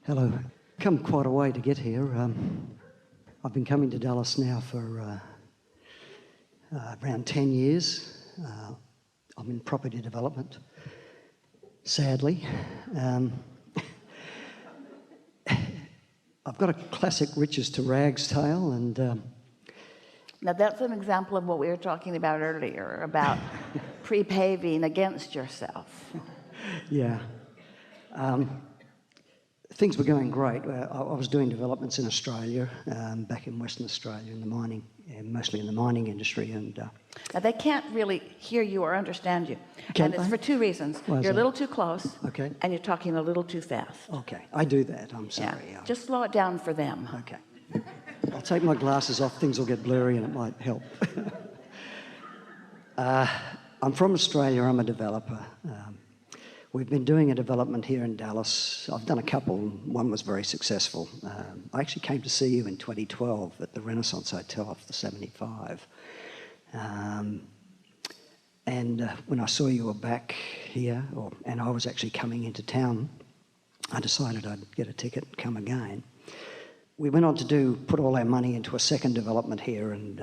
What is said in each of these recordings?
Hello. Come quite a way to get here. I've been coming to Dallas now for around 10 years. I'm in property development, sadly. I've got a classic riches to rags tale, and Now that's an example of what we were talking about earlier, about pre-paving against yourself. yeah. Things were going great. I was doing developments in Australia, back in Western Australia, in the mining, mostly in the mining industry. And Now they can't really hear you or understand you. Can't and it's they? for two reasons. Why is You're a that? little too close, Okay. and you're talking a little too fast. Okay, I do that. I'm sorry. Yeah. Just slow it down for them. Okay. I'll take my glasses off. Things will get blurry, and it might help. I'm from Australia. I'm a developer. We've been doing a development here in Dallas. I've done a couple. One was very successful. I actually came to see you in 2012 at the Renaissance Hotel off the 75. When I saw you were back here, and I was actually coming into town, I decided I'd get a ticket and come again. We went on to put all our money into a second development here, and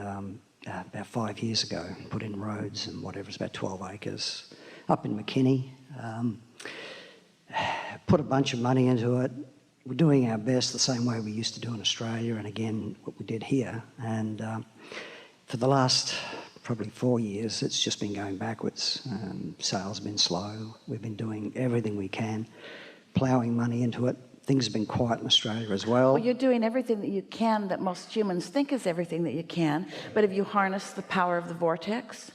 about 5 years ago, put in roads and whatever, it's about 12 acres, up in McKinney. Put a bunch of money into it. We're doing our best the same way we used to do in Australia, and again, what we did here. And for the last probably 4 years, it's just been going backwards. Sales have been slow. We've been doing everything we can, ploughing money into it. Things have been quiet in Australia as well. Well, you're doing everything that you can that most humans think is everything that you can, but have you harnessed the power of the vortex?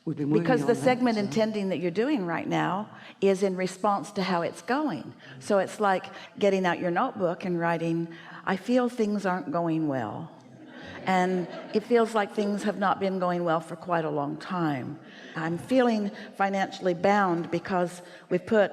We've been working Because on the that, segment so- intending that you're doing right now is in response to how it's going. So it's like getting out your notebook and writing, I feel things aren't going well. And it feels like things have not been going well for quite a long time. I'm feeling financially bound because we've put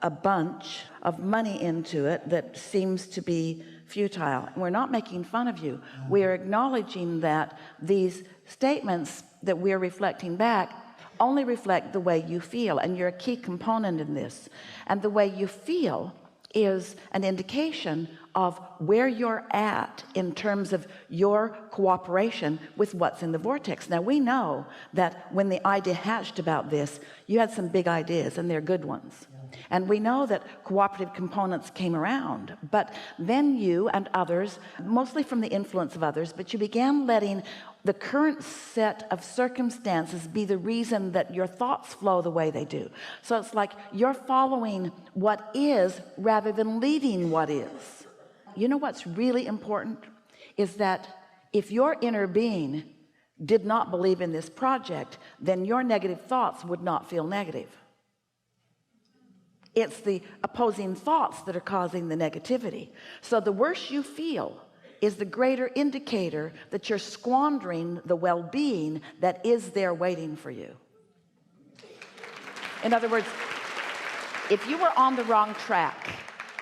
a bunch of money into it that seems to be futile. We're not making fun of you. We are acknowledging that these statements that we're reflecting back only reflect the way you feel, and you're a key component in this. And the way you feel is an indication of where you're at in terms of your cooperation with what's in the vortex. Now we know that when the idea hatched about this, you had some big ideas, and they're good ones. And we know that cooperative components came around, but then you and others, mostly from the influence of others, but you began letting the current set of circumstances be the reason that your thoughts flow the way they do. So it's like you're following what is rather than leading what is. You know what's really important is that if your inner being did not believe in this project, then your negative thoughts would not feel negative. It's the opposing thoughts that are causing the negativity. So the worse you feel is the greater indicator that you're squandering the well-being that is there waiting for you. In other words, if you were on the wrong track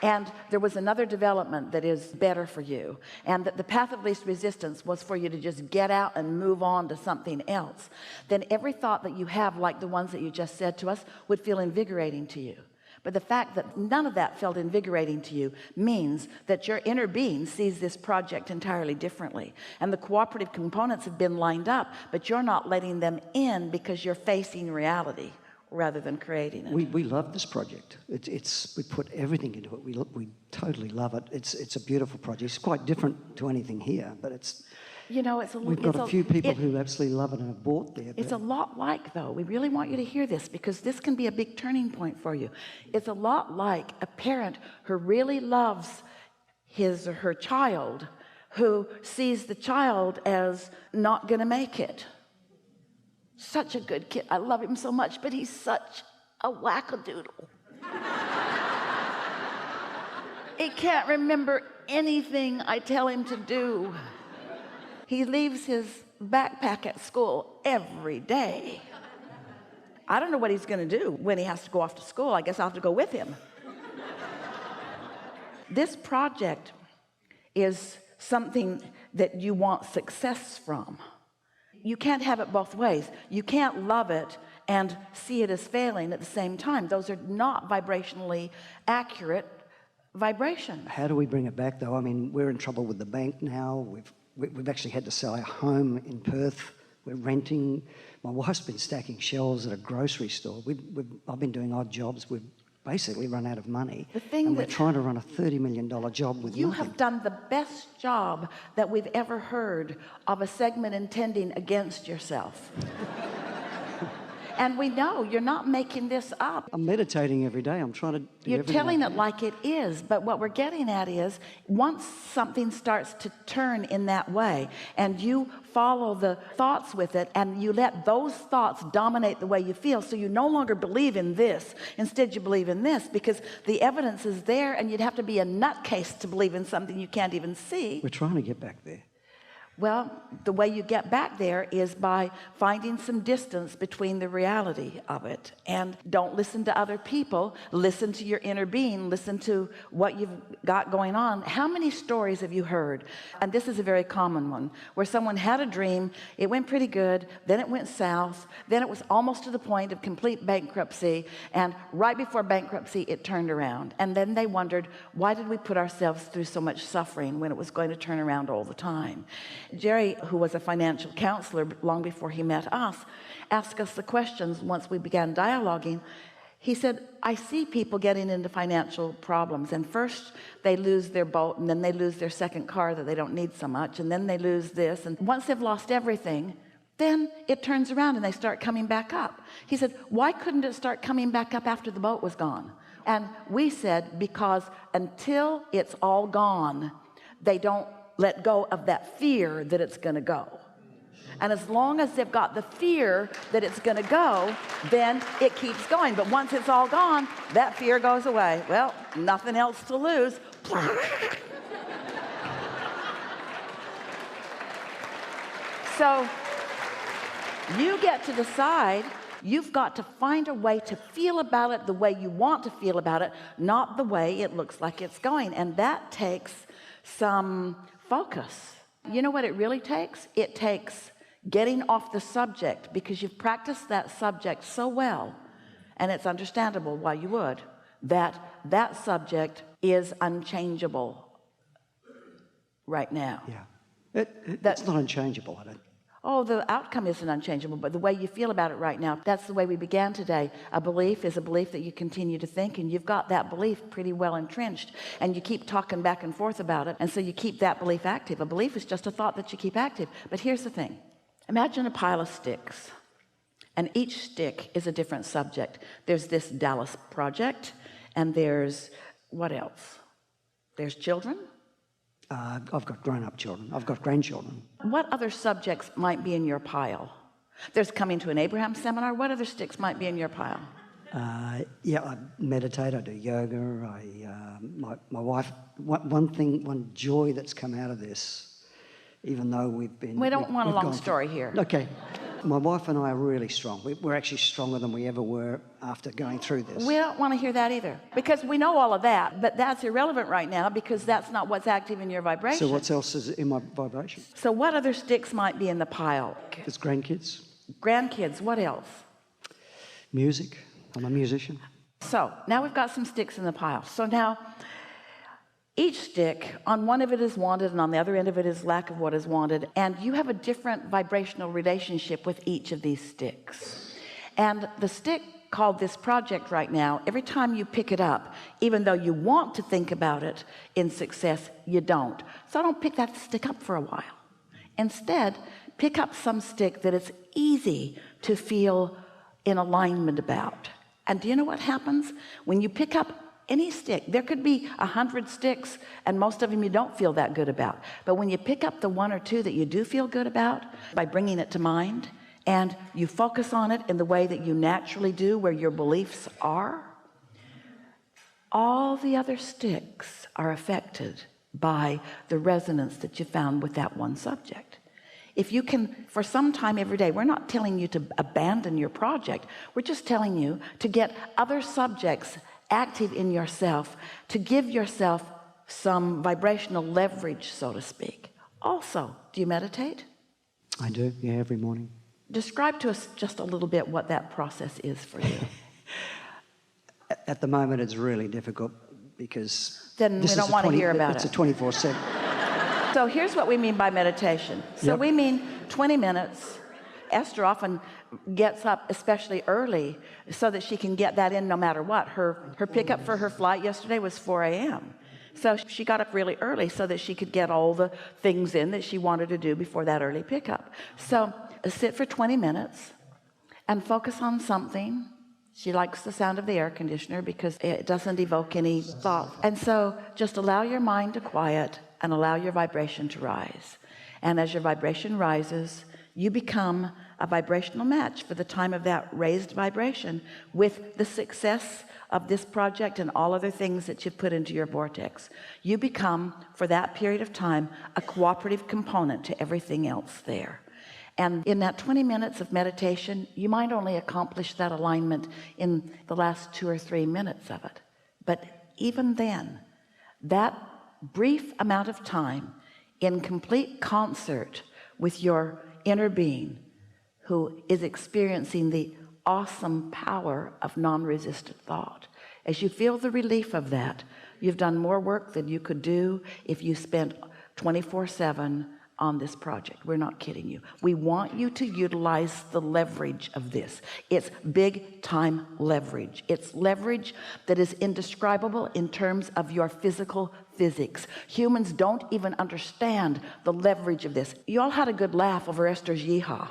and there was another development that is better for you, and that the path of least resistance was for you to just get out and move on to something else, then every thought that you have, like the ones that you just said to us, would feel invigorating to you. But the fact that none of that felt invigorating to you means that your inner being sees this project entirely differently. And the cooperative components have been lined up, but you're not letting them in because you're facing reality rather than creating it. We love this project. We put everything into it. We totally love it. It's a beautiful project. It's quite different to anything here, but it's. You know, We've got a few people who absolutely love it and have bought there. It's a lot like, though, we really want you to hear this because this can be a big turning point for you. It's a lot like a parent who really loves his or her child, who sees the child as not going to make it. Such a good kid. I love him so much, but he's such a wackadoodle. He can't remember anything I tell him to do. He leaves his backpack at school every day. I don't know what he's going to do when he has to go off to school. I guess I'll have to go with him. This project is something that you want success from. You can't have it both ways. You can't love it and see it as failing at the same time. Those are not vibrationally accurate vibration. How do we bring it back, though? I mean, we're in trouble with the bank now. We've actually had to sell our home in Perth. We're renting. My wife's been stacking shelves at a grocery store. I've been doing odd jobs. We've basically run out of money. And we're trying to run a $30 million job with you nothing. have done the best job that we've ever heard of a segment intending against yourself. And we know you're not making this up. I'm meditating every day. I'm trying to do You're everything telling I it can. like it is, but what we're getting at is once something starts to turn in that way and you follow the thoughts with it and you let those thoughts dominate the way you feel, so you no longer believe in this, instead you believe in this, because the evidence is there, and you'd have to be a nutcase to believe in something you can't even see. We're trying to get back there. Well, the way you get back there is by finding some distance between the reality of it. And don't listen to other people. Listen to your inner being. Listen to what you've got going on. How many stories have you heard? And this is a very common one, where someone had a dream, it went pretty good, then it went south, then it was almost to the point of complete bankruptcy, and right before bankruptcy it turned around. And then they wondered, why did we put ourselves through so much suffering when it was going to turn around all the time? Jerry, who was a financial counselor long before he met us, asked us the questions once we began dialoguing. He said, I see people getting into financial problems, and first they lose their boat, and then they lose their second car that they don't need so much, and then they lose this, and once they've lost everything, then it turns around and they start coming back up. He said, why couldn't it start coming back up after the boat was gone? And we said, because until it's all gone, they don't let go of that fear that it's going to go. And as long as they've got the fear that it's going to go, then it keeps going. But once it's all gone, that fear goes away. Well, nothing else to lose. So you get to decide. You've got to find a way to feel about it the way you want to feel about it, not the way it looks like it's going. And that takes some focus. You know what it really takes? It takes getting off the subject, because you've practiced that subject so well, and it's understandable why you would, that subject is unchangeable right now. Yeah. That's not unchangeable, I don't. Oh, the outcome isn't unchangeable, but the way you feel about it right now, that's the way we began today. A belief is a belief that you continue to think, and you've got that belief pretty well entrenched, and you keep talking back and forth about it, and so you keep that belief active. A belief is just a thought that you keep active. But here's the thing. Imagine a pile of sticks, and each stick is a different subject. There's this Dallas project, and there's what else? There's children. I've got grown-up children. I've got grandchildren. What other subjects might be in your pile? There's coming to an Abraham seminar. What other sticks might be in your pile? Yeah, I meditate. I do yoga. My wife. One joy that's come out of this, even though we don't want a long story here. Okay. My wife and I are really strong. We're actually stronger than we ever were after going through this. We don't want to hear that either, because we know all of that, but that's irrelevant right now, because that's not what's active in your vibration. So what else is in my vibration? So what other sticks might be in the pile? There's grandkids. Grandkids, what else? Music. I'm a musician. So now we've got some sticks in the pile. So now each stick, on one of it is wanted, and on the other end of it is lack of what is wanted. And you have a different vibrational relationship with each of these sticks. And the stick called this project right now, every time you pick it up, even though you want to think about it in success, you don't. So don't pick that stick up for a while. Instead, pick up some stick that it's easy to feel in alignment about. And do you know what happens? When you pick up any stick, there could be 100 sticks, and most of them you don't feel that good about. But when you pick up the one or two that you do feel good about, by bringing it to mind, and you focus on it in the way that you naturally do, where your beliefs are, all the other sticks are affected by the resonance that you found with that one subject. If you can, for some time every day, we're not telling you to abandon your project. We're just telling you to get other subjects active in yourself, to give yourself some vibrational leverage, so to speak. Also, do you meditate? I do, yeah, every morning. Describe to us just a little bit what that process is for you. At the moment, it's really difficult because then we don't want to hear about it's it. It's a 24/7. So here's what we mean by meditation. So Yep. we mean 20 minutes. Esther often gets up especially early so that she can get that in no matter what. Her pickup for her flight yesterday was 4 a.m. So she got up really early so that she could get all the things in that she wanted to do before that early pickup. So sit for 20 minutes and focus on something. She likes the sound of the air conditioner because it doesn't evoke any thought. And so just allow your mind to quiet and allow your vibration to rise. And as your vibration rises, you become a vibrational match for the time of that raised vibration with the success of this project and all other things that you've put into your vortex. You become, for that period of time, a cooperative component to everything else there. And in that 20 minutes of meditation, you might only accomplish that alignment in the last 2 or 3 minutes of it. But even then, that brief amount of time in complete concert with your inner being who is experiencing the awesome power of non-resistant thought, as you feel the relief of that, you've done more work than you could do if you spent 24/7 on this project. We're not kidding you. We want you to utilize the leverage of this. It's big time leverage. It's leverage that is indescribable in terms of your physical physics. Humans don't even understand the leverage of this. You all had a good laugh over Esther's yeehaw,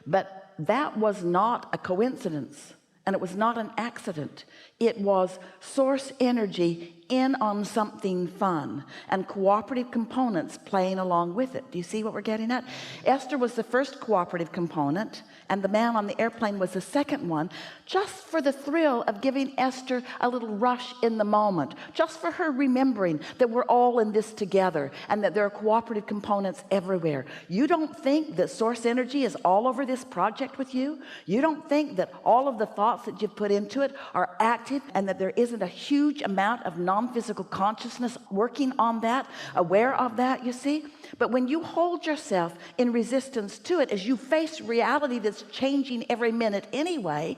but that was not a coincidence, and it was not an accident. It was source energy in on something fun and cooperative components playing along with it. Do you see what we're getting at? Esther was the first cooperative component, and the man on the airplane was the second one, just for the thrill of giving Esther a little rush in the moment, just for her remembering that we're all in this together and that there are cooperative components everywhere. You don't think that source energy is all over this project with you? You don't think that all of the thoughts that you've put into it are active and that there isn't a huge amount of non-physical consciousness working on that, aware of that, you see? But when you hold yourself in resistance to it, as you face reality that's changing every minute anyway,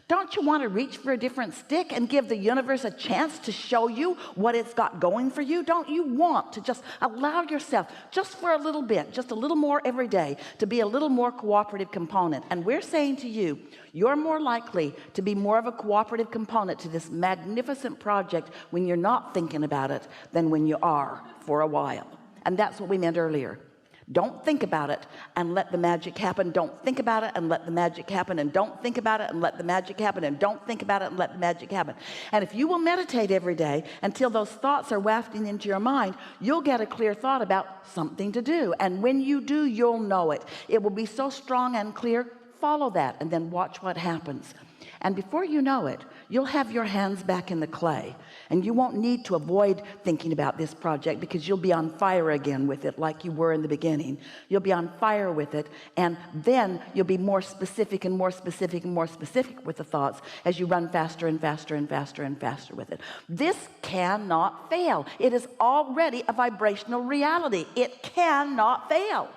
don't you want to reach for a different stick and give the universe a chance to show you what it's got going for you? Don't you want to just allow yourself, just for a little bit, just a little more every day, to be a little more cooperative component? And we're saying to you, you're more likely to be more of a cooperative component to this magnificent project when you're not thinking about it than when you are for a while. And that's what we meant earlier. Don't think about it and let the magic happen. Don't think about it and let the magic happen. And don't think about it and let the magic happen. And don't think about it and let the magic happen. And if you will meditate every day until those thoughts are wafting into your mind, you'll get a clear thought about something to do. And when you do, you'll know it. It will be so strong and clear. Follow that and then watch what happens. And before you know it, you'll have your hands back in the clay, and you won't need to avoid thinking about this project because you'll be on fire again with it like you were in the beginning. You'll be on fire with it, and then you'll be more specific and more specific and more specific with the thoughts as you run faster and faster and faster and faster with it. This cannot fail. It is already a vibrational reality. It cannot fail.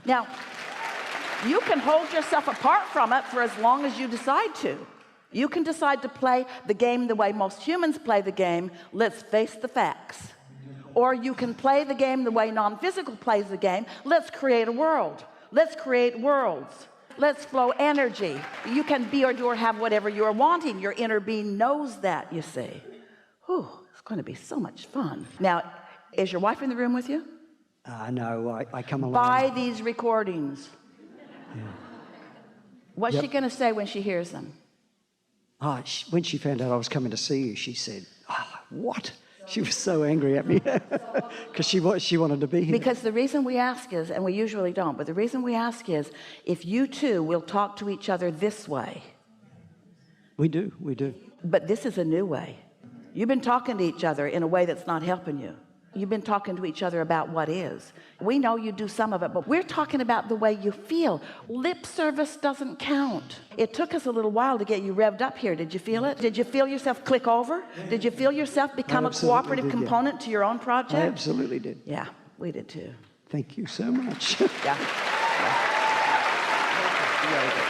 Now, you can hold yourself apart from it for as long as you decide to. You can decide to play the game the way most humans play the game. Let's face the facts. Or you can play the game the way non-physical plays the game. Let's create a world. Let's create worlds. Let's flow energy. You can be or do or have whatever you're wanting. Your inner being knows that, you see. Whew, it's going to be so much fun. Now, is your wife in the room with you? No, I come along. Buy these recordings. Yeah. What's she going to say when she hears them? When she found out I was coming to see you, she said, what? She was so angry at me because she wanted to be here. Because the reason we ask is, and we usually don't, but the reason we ask is, if you two will talk to each other this way. We do. But this is a new way. You've been talking to each other in a way that's not helping you. You've been talking to each other about what is. We know you do some of it, but we're talking about the way you feel. Lip service doesn't count. It took us a little while to get you revved up here. Did you feel it? Did you feel yourself click over? Did you feel yourself become a cooperative component to your own project? I absolutely did. Yeah, we did too. Thank you so much. Yeah. Really good.